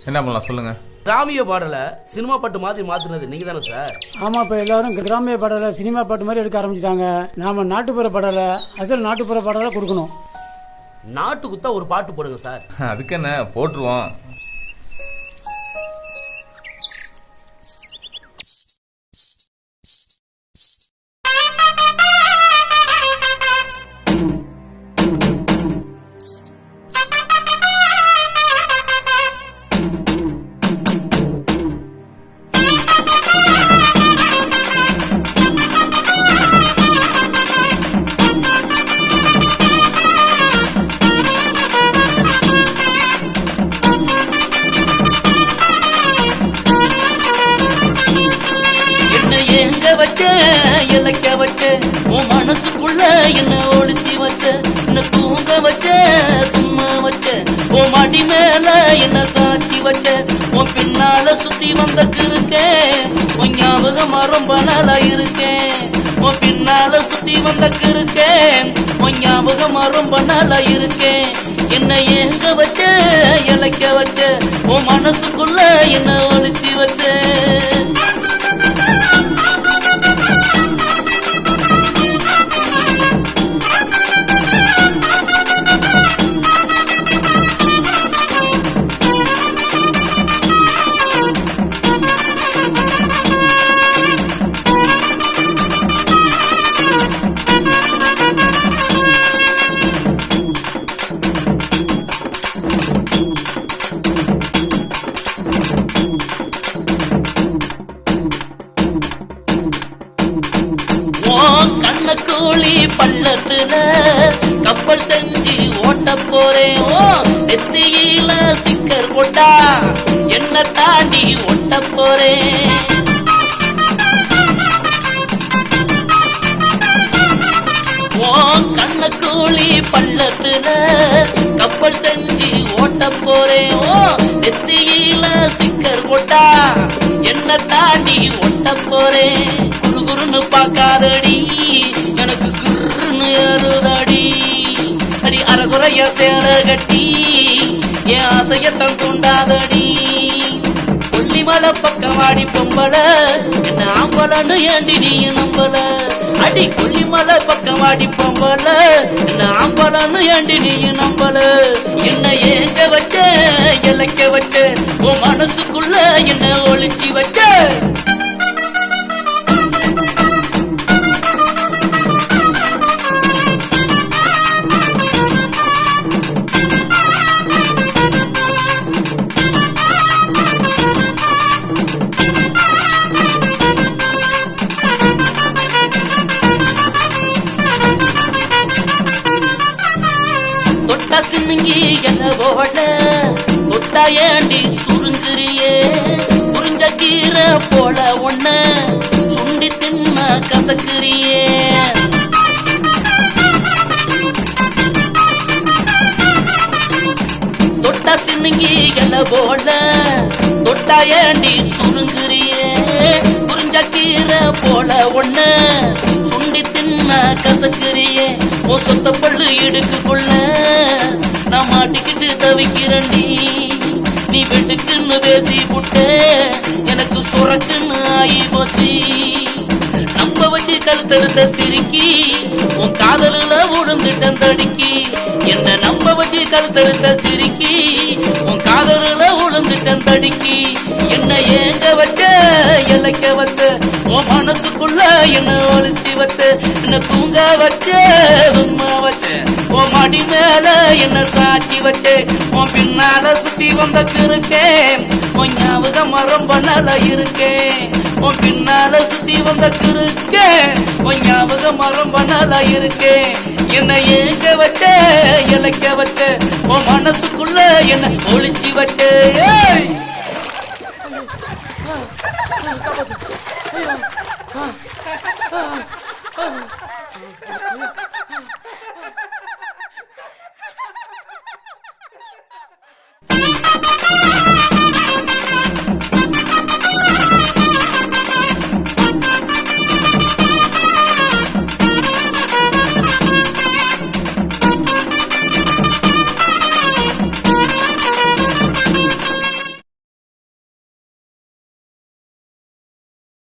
என்ன பண்ணலாம் சொல்லுங்க. கிராமிய பாடலை சினிமா பாட்டு மாதிரி மாத்தினது நீங்க தானே சார்? ஆமா, இப்ப எல்லாரும் கிராமிய பாடலை சினிமா பாட்டு மாதிரி எடுக்க ஆரம்பிச்சிட்டாங்க. நாம நாட்டுப்புற பாடலை அசல் நாட்டுப்புற பாடலை கொடுக்கணும். நாட்டுக்குத்தா ஒரு பாட்டு போடுங்க சார். அதுக்கு என்ன போட்டுருவோம். இலக்க வச்ச உன் மனசுக்குள்ள என்ன ஒளிச்சி வச்ச, என்ன தூங்க வச்ச தும்மா வச்ச, உன் மடி மேல என்ன சாட்சி வச்ச, உன் பின்னால சுத்தி வந்த கிருக்கேன், உன் ஞாபகம் ரொம்ப நாளா இருக்கேன், உன் பின்னால சுத்தி வந்த கிருக்கேன், உன் ஞாபகம் ரொம்ப நாளா இருக்கேன், என்ன ஏங்க வச்ச இலக்க வச்ச உன் மனசுக்குள்ள என்ன ஒளிச்சி வச்ச. கண்ணக்கூலி பள்ளத்துல கப்பல் செஞ்சு ஓட்ட போறேன், நெத்தியில சிக்கர் போட்டா என்ன தாண்டி ஓட்ட போறேன். கண்ணக்கூலி பள்ளத்துல கப்பல் செஞ்சு ஓட்ட போறேன், நெத்தியில சிக்கர் போட்டா என்ன தாண்டி ஓட்ட போறேன். குறுகுறுன்னு பார்க்காதடி எனக்கு குறுன்னு ஏறுதடி, அடி அறகுறைய சேர கட்டி என் ஆசையத்தான் தூண்டாதடி. கொல்லிமலை பக்கம் வாடி பொம்பல என்ன ஆம்பலன்னு ஏண்டி நீ நம்பல, அடி கொல்லிமலை பக்கம் வாடி பொம்பல என்ன ஆம்பலன்னு ஏண்டி நீ நம்பல. என்ன ஏங்க வச்ச இலக்க வச்ச உன் மனசுக்குள்ள என்ன ஒளிச்சி வச்ச. சின்னுங்கி என்ன போட தொட்டா ஏண்டி சுருங்குறியே, புரிஞ்ச கீரை போல ஒன்ன சுண்டி தின்ன கசக்குறியே. தொட்டா சின்னுங்கி என்ன போட தொட்டா ஏண்டி சுருங்குறியே, புரிஞ்ச கீரை போல ஒன்ன சுண்டி தின்ன கசக்குறியே. ஓ சொத்த பள்ளு இடுக்குள்ள நான் மாட்டிக்கிட்டு தவிக்கிறண்டி, நீ வெட்டுக்குன்னு பேசி புட்ட எனக்கு சுரக்குன்னு ஆகி போச்சு. நம்ப வச்சு கழுத்தெடுத்த சிரிக்கி உன் காதலுல உழுந்துட்டன் தடுக்கி, என்ன நம்ப வச்சு கழுத்தெடுத்த சிரிக்கி உன் காதலுல உழுந்துட்டன் தடுக்கி. என்ன ஏங்க வச்ச இலக்க வச்ச உன் மனசுக்குள்ள என்ன ஒளிச்சி வச்ச, என்ன தூங்க வச்ச தும்மா வச்ச, உன் மடி மேல என்ன சாட்சி வச்ச, உன் பின்னால சுத்தி வந்த கிருக்கேன், உன் ஞாபகம் ரொம்ப நாளா இருக்கேன், உன் பின்னால சுத்தி வந்த கிருக்கேன், உன் ஞாபகம் ரொம்ப நாளா இருக்கேன். என்ன ஏங்க வச்ச இலக்க வச்ச உன் மனசுக்குள்ள என்ன ஒளிச்சி வச்ச. ஐயோ